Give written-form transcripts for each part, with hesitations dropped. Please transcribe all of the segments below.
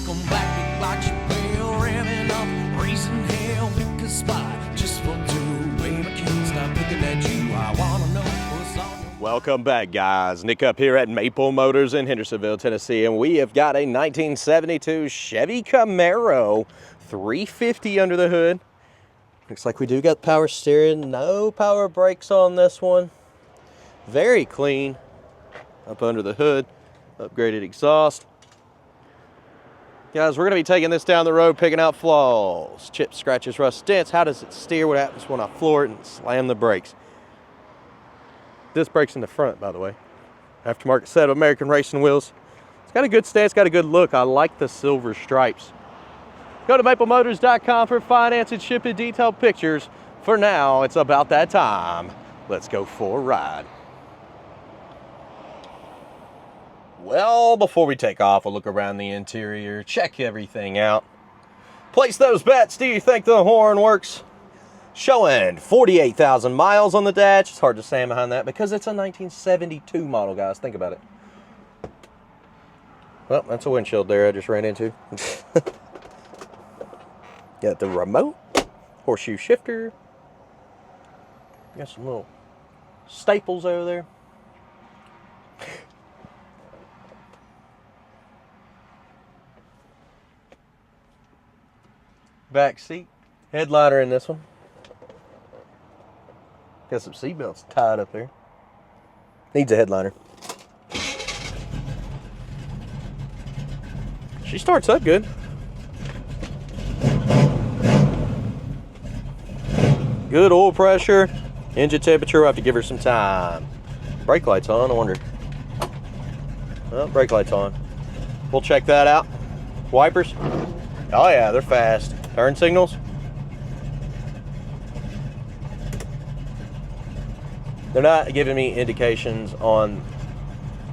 'em back, it like Chappelle, revving up, raising hell, pick a spot just for two. Baby, I can't stop looking at you. I wanna know what's on your... Welcome back, guys. Nick up here at Maple Motors in Hendersonville, Tennessee, and we have got a 1972 Chevy Camaro 350 under the hood. Looks like we do got power steering, no power brakes on this one. Very clean up under the hood, upgraded exhaust. Guys, we're gonna be taking this down the road, picking out flaws, chips, scratches, rust, dents. How does it steer? What happens when I floor it and slam the brakes? Disc brakes in the front, by the way. Aftermarket set of American racing wheels. It's got a good stance, got a good look. I like the silver stripes. Go to maplemotors.com for finance and shipping detailed pictures. For now, it's about that time. Let's go for a ride. Well, before we take off, we'll look around the interior, check everything out. Place those bets. Do you think the horn works? Showing 48,000 miles on the dash. It's hard to stand behind that because it's a 1972 model, guys. Think about it. Well, that's a windshield there I just ran into. Got the remote, horseshoe shifter. Got some little staples over there. Back seat, headliner in this one. Got some seat belts tied up there. Needs a headliner. She starts up good. Good oil pressure, engine temperature. We'll have to give her some time. Brake lights on, I wonder. Oh, brake lights on. We'll check that out. Wipers. Oh yeah, they're fast. Turn signals. They're not giving me indications on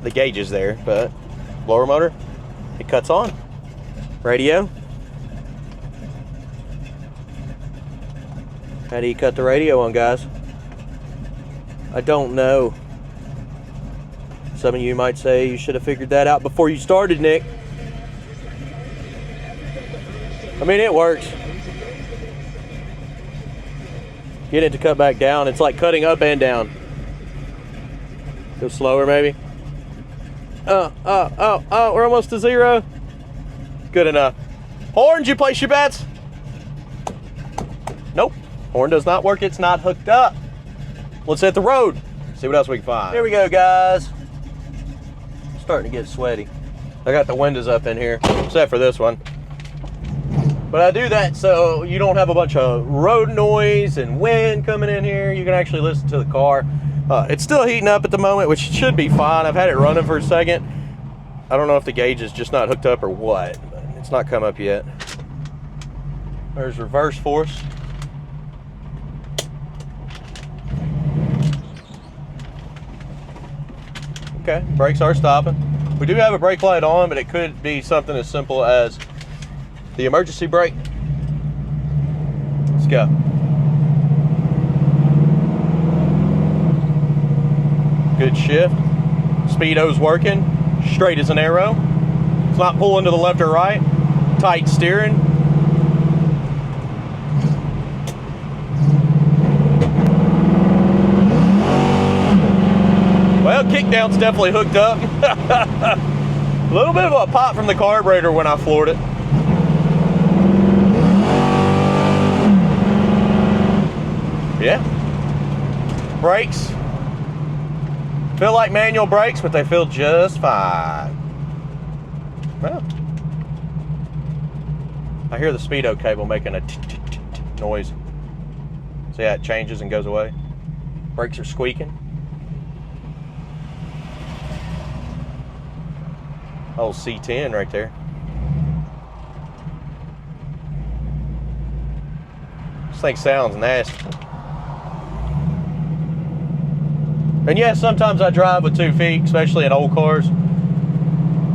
the gauges there, but blower motor, it cuts on. Radio. How do you cut the radio on, guys? I don't know. Some of you might say you should have figured that out before you started, Nick. I mean, it works. Get it to cut back down. It's like cutting up and down. Go slower, maybe. We're almost to zero. Good enough. Horn, did you place your bets? Nope. Horn does not work. It's not hooked up. Let's hit the road. See what else we can find. Here we go, guys. Starting to get sweaty. I got the windows up in here, except for this one. But I do that so you don't have a bunch of road noise and wind coming in here. You can actually listen to the car. It's still heating up at the moment, which should be fine. I've had it running for a second. I don't know if the gauge is just not hooked up or what, but it's not come up yet. There's reverse force. Okay, brakes are stopping. We do have a brake light on, but it could be something as simple as the emergency brake. Let's go. Good shift. Speedo's working. Straight as an arrow. It's not pulling to the left or right. Tight steering. Well, kickdown's definitely hooked up. A little bit of a pop from the carburetor when I floored it. Yeah. Brakes. Feel like manual brakes, but they feel just fine. Well, I hear the speedo cable making a noise. See how it changes and goes away? Brakes are squeaking. Old C10 right there. This thing sounds nasty. And yes, sometimes I drive with 2 feet, especially in old cars.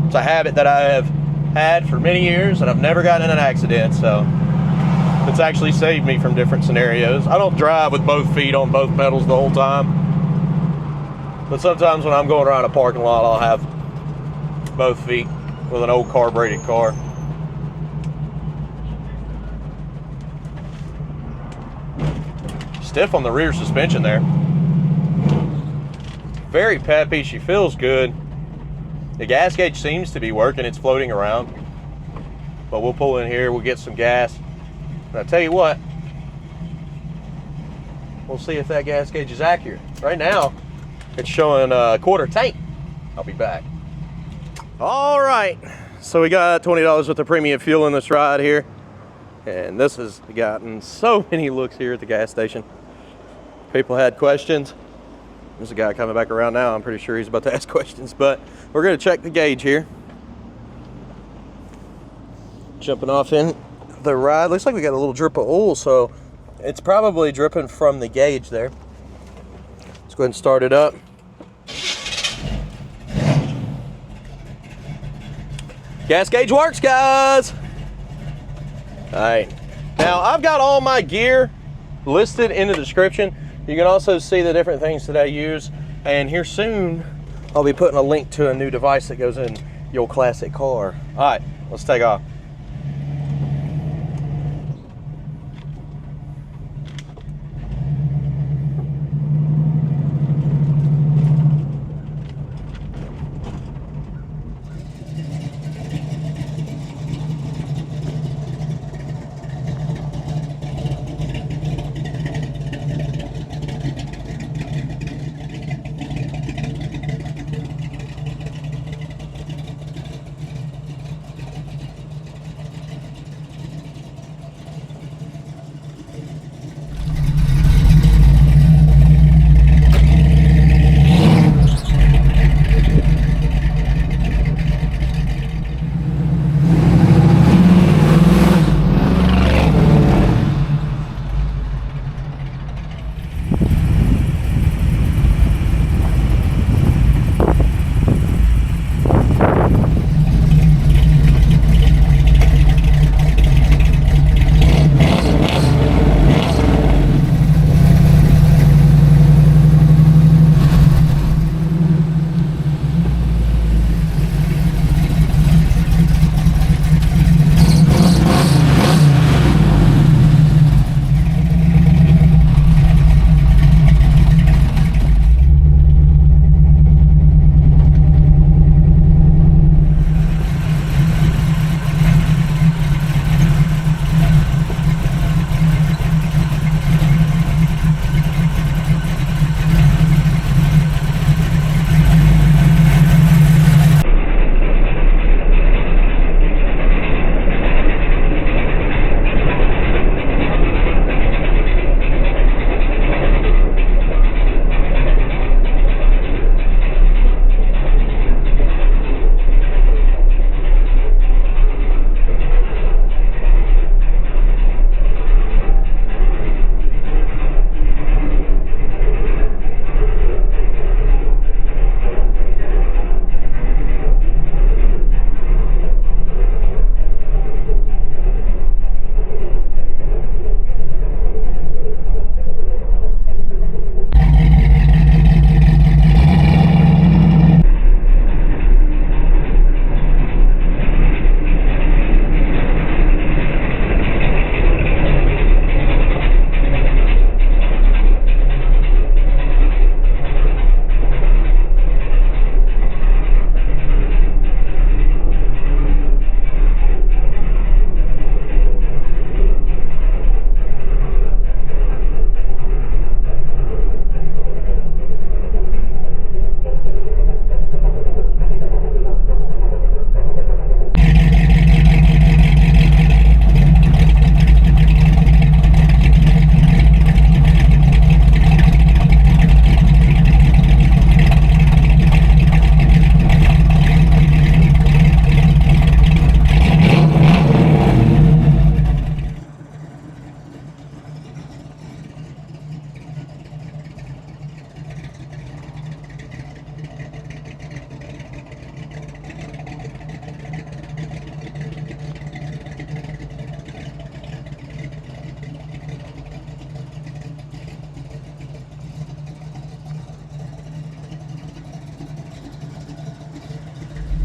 It's a habit that I have had for many years, and I've never gotten in an accident, so it's actually saved me from different scenarios. I don't drive with both feet on both pedals the whole time, but sometimes when I'm going around a parking lot, I'll have both feet with an old carbureted car. stiff on the rear suspension there. Very peppy. She feels good. The gas gauge seems to be working. It's floating around. But we'll pull in here. We'll get some gas. And I'll tell you what. We'll see if that gas gauge is accurate. Right now, it's showing a quarter tank. I'll be back. All right. So we got $20 worth of premium fuel in this ride here. And this has gotten so many looks here at the gas station. People had questions. There's a guy coming back around now. I'm pretty sure he's about to ask questions, but we're going to check the gauge here. Jumping off in the ride. Looks like we got a little drip of oil, so it's probably dripping from the gauge there. Let's go ahead and start it up. Gas gauge works, guys. All right. Now, I've got all my gear listed in the description. You can also see the different things that I use. And here soon, I'll be putting a link to a new device that goes in your classic car. All right, let's take off.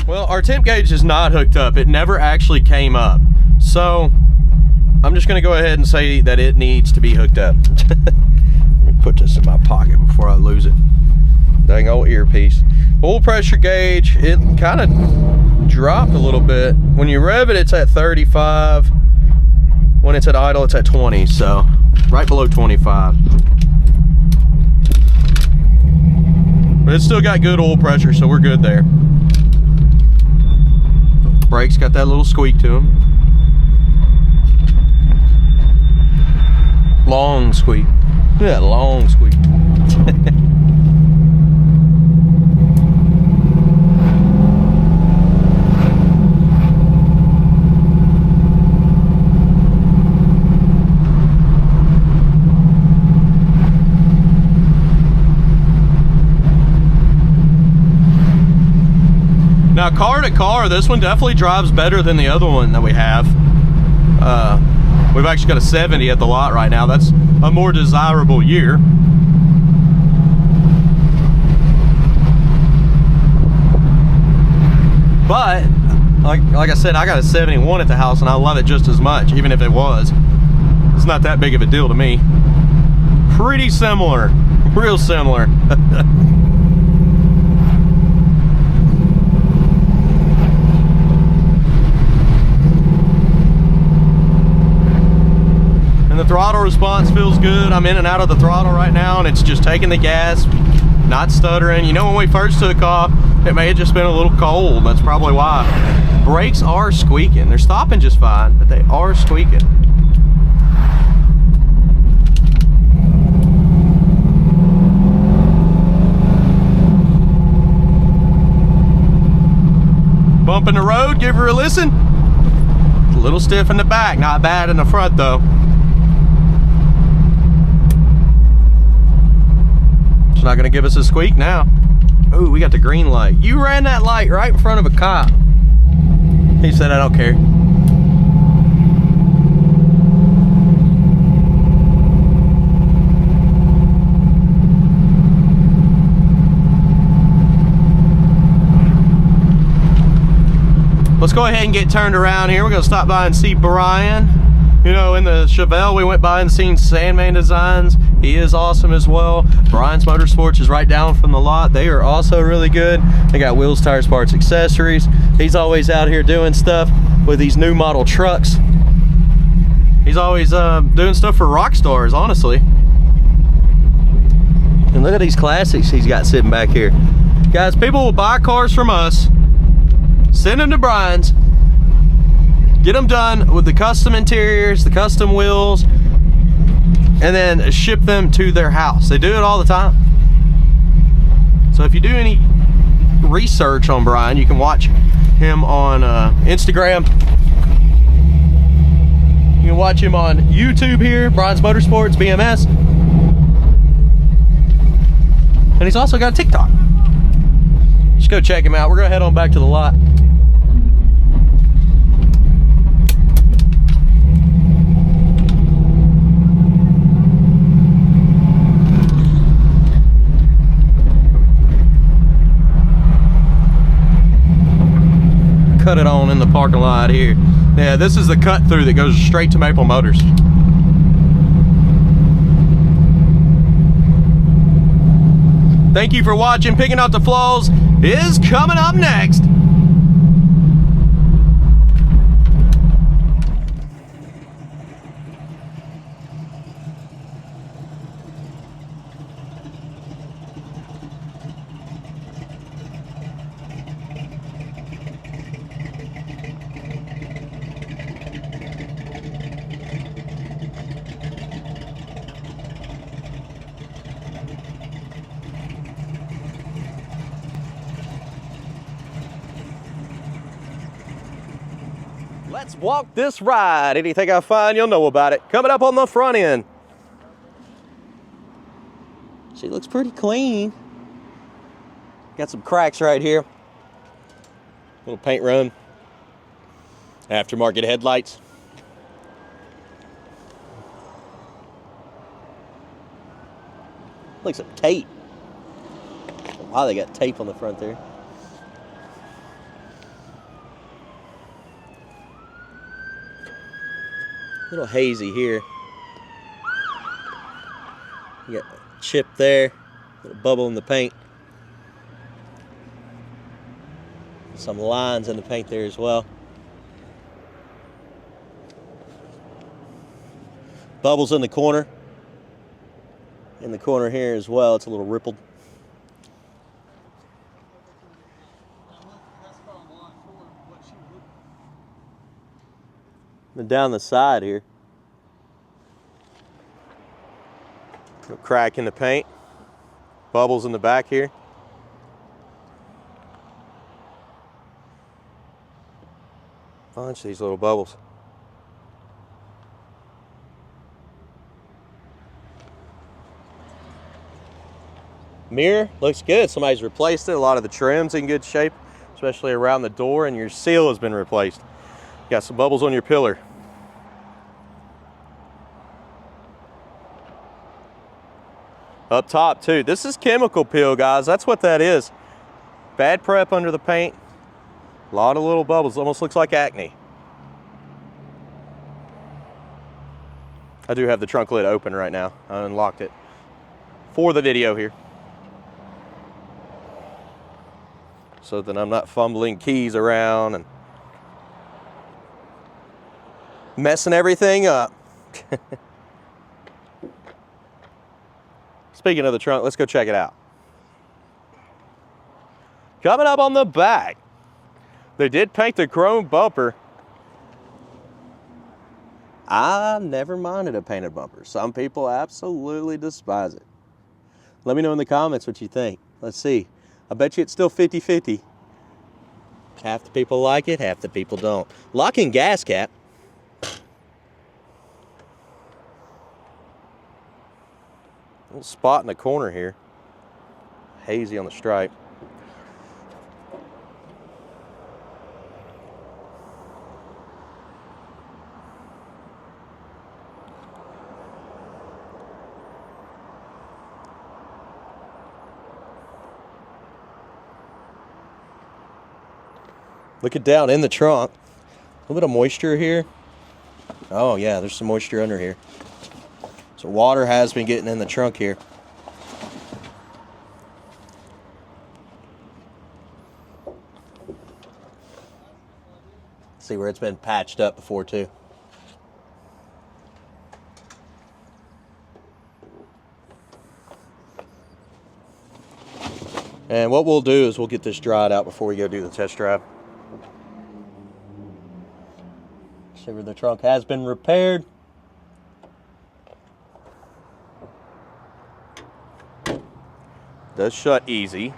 Well, our temp gauge is not hooked up. It never actually came up. So I'm just gonna go ahead and say that it needs to be hooked up. Put this in my pocket before I lose it. Dang old earpiece. Oil pressure gauge, it kind of dropped a little bit. When you rev it, it's at 35. When it's at idle, it's at 20, so right below 25. But it's still got good oil pressure, so we're good there. Brakes got that little squeak to them. Long squeak. Look at that long squeak. Now, car to car, this one definitely drives better than the other one that we have. We've actually got a 70 at the lot right now. That's a more desirable year. But, like I said, I got a 71 at the house and I love it just as much, even if it was. It's not that big of a deal to me. Pretty similar, real similar. The throttle response feels good. I'm in and out of the throttle right now, and it's just taking the gas, not stuttering. You know, when we first took off, it may have just been a little cold. That's probably why. Brakes are squeaking. They're stopping just fine, but they are squeaking. Bump in the road, give her a listen. It's a little stiff in the back, not bad in the front though. It's not gonna give us a squeak now. Ooh, we got the green light. You ran that light right in front of a cop. He said, I don't care. Let's go ahead and get turned around here. We're gonna stop by and see Brian. You know, in the Chevelle, we went by and seen Sandman Designs. He is awesome as well. Brian's Motorsports is right down from the lot. They are also really good. They got wheels, tires, parts, accessories. He's always out here doing stuff with these new model trucks. He's always doing stuff for rock stars, honestly. And look at these classics he's got sitting back here. Guys, people will buy cars from us, send them to Brian's, get them done with the custom interiors, the custom wheels, and then ship them to their house. They do it all the time. So if you do any research on Brian, you can watch him on Instagram. You can watch him on YouTube here, Brian's Motorsports, BMS. And he's also got a TikTok. Just go check him out. We're gonna head on back to the lot. Cut it on in the parking lot here. Yeah, this is the cut through that goes straight to Maple Motors. Thank you for watching. Picking Out the Flaws is coming up next. Let's walk this ride. Anything I find, you'll know about it. Coming up on the front end. She looks pretty clean. Got some cracks right here. Little paint run. Aftermarket headlights. Like some tape. Wow, they got tape on the front there. A little hazy here. You got chip there, little bubble in the paint. Some lines in the paint there as well. Bubbles in the corner. In the corner here as well, it's a little rippled. And down the side here, a crack in the paint. Bubbles in the back here. Bunch of these little bubbles. Mirror looks good. Somebody's replaced it. A lot of the trim's in good shape, especially around the door, and your seal has been replaced. You got some bubbles on your pillar. Up top too. This is chemical peel, guys. That's what that is. Bad prep under the paint. A lot of little bubbles. Almost looks like acne. I do have the trunk lid open right now. I unlocked it for the video here, so that I'm not fumbling keys around and messing everything up. Speaking of the trunk, let's go check it out. Coming up on the back, they did paint the chrome bumper. I never minded a painted bumper. Some people absolutely despise it. Let me know in the comments what you think. Let's see. I bet you it's still 50-50. Half the people like it, half the people don't. Locking gas cap. Little spot in the corner here. Hazy on the stripe. Looking down in the trunk, a little bit of moisture here. Oh yeah, there's some moisture under here. So water has been getting in the trunk here. See where it's been patched up before too. And what we'll do is we'll get this dried out before we go do the test drive. See where the trunk has been repaired. Does shut easy.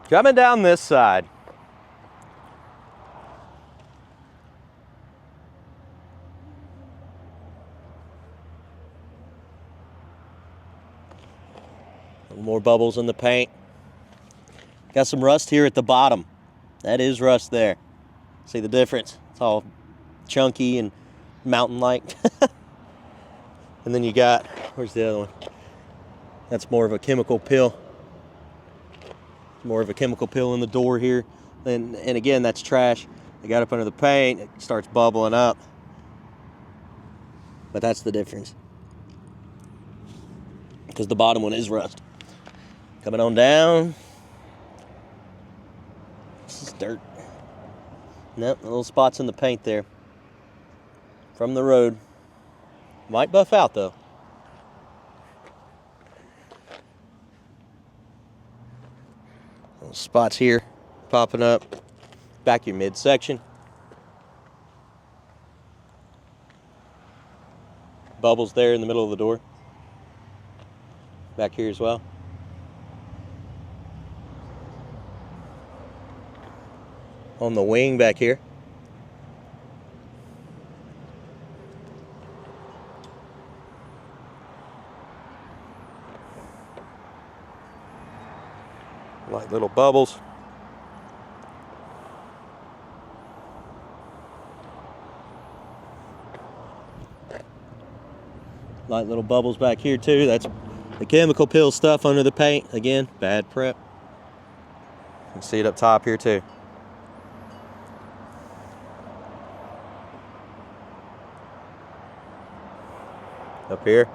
Coming down this side. More bubbles in the paint. Got some rust here at the bottom. That is rust there. See the difference? It's all chunky and mountain-like. And then you got, where's the other one? That's more of a chemical peel. More of a chemical peel in the door here. And again, that's trash. I got up under the paint, it starts bubbling up. But that's the difference, because the bottom one is rust. Coming on down. This is dirt. Nope, little spots in the paint there from the road. Might buff out though. Little spots here popping up. Back your midsection. Bubbles there in the middle of the door. Back here as well. On the wing back here. Like little bubbles. Light little bubbles back here too. That's The chemical peel stuff under the paint, again, bad prep. You can see it up top here too. Up here.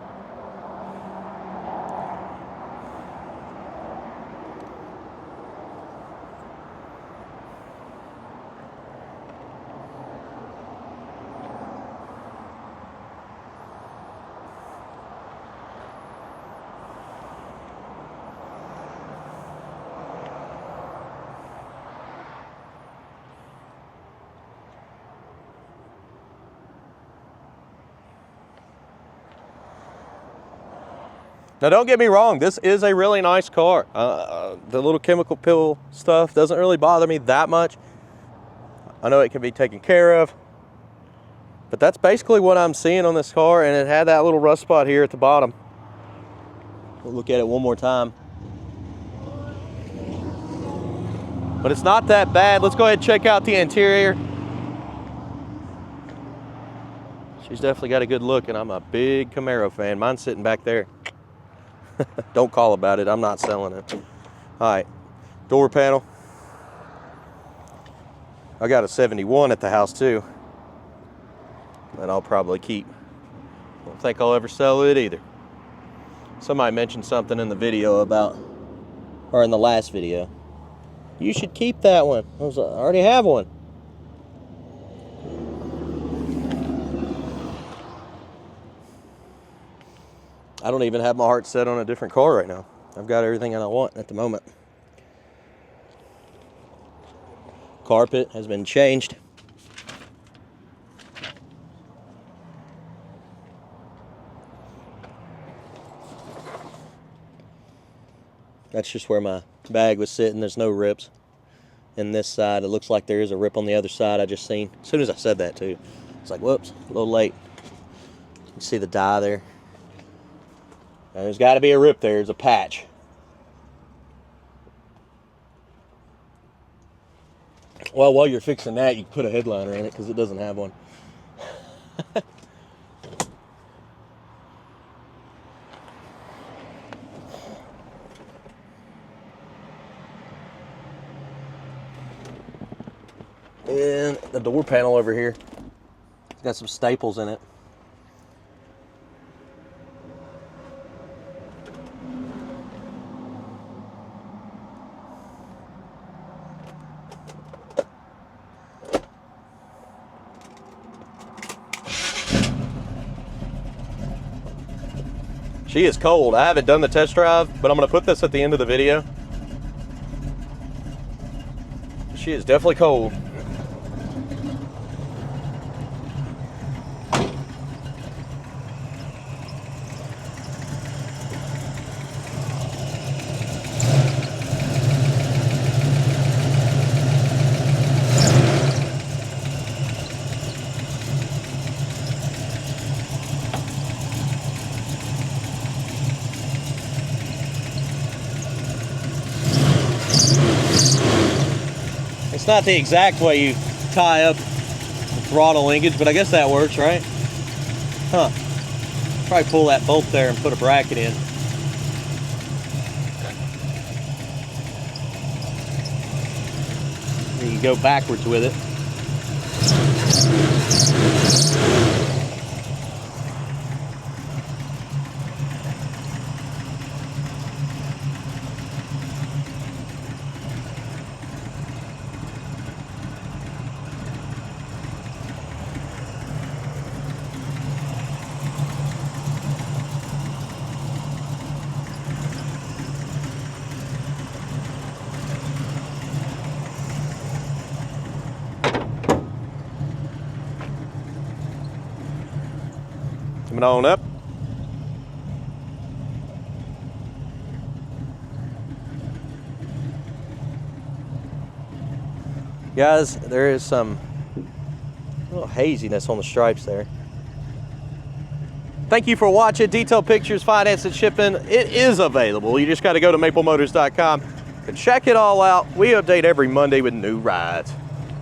Now don't get me wrong, this is a really nice car. The little chemical peel stuff doesn't really bother me that much. I know it can be taken care of, but that's basically what I'm seeing on this car, and it had that little rust spot here at the bottom. We'll look at it one more time. But it's not that bad. Let's go ahead and check out the interior. She's definitely got a good look, and I'm a big Camaro fan. Mine's sitting back there. Don't call about it, I'm not selling it. All right, door panel. I got a 71 at the house too, that I'll probably keep. Don't think I'll ever sell it either. Somebody mentioned something in the video about, or in the last video, you should keep that one. I already have one. I don't even have my heart set on a different car right now. I've got everything that I want at the moment. Carpet has been changed. That's just where my bag was sitting. There's no rips in this side. It looks like there is a rip on the other side I just seen. As soon as I said that too, it's like, whoops, a little late. You can see the dye there. And there's got to be a rip there. There's a patch. Well, while you're fixing that, you can put a headliner in it because it doesn't have one. And the door panel over here, it's got some staples in it. She is cold. I haven't done the test drive, but I'm going to put this at the end of the video. She is definitely cold. It's not the exact way you tie up the throttle linkage, but I guess that works, right? Huh. Probably pull that bolt there and put a bracket in. You can go backwards with it. Coming on up. Guys, there is some little haziness on the stripes there. Thank you for watching. Detailed pictures, finance, and shipping. It is available. You just got to go to maplemotors.com and check it all out. We update every Monday with new rides.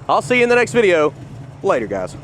I'll see you in the next video. Later, guys.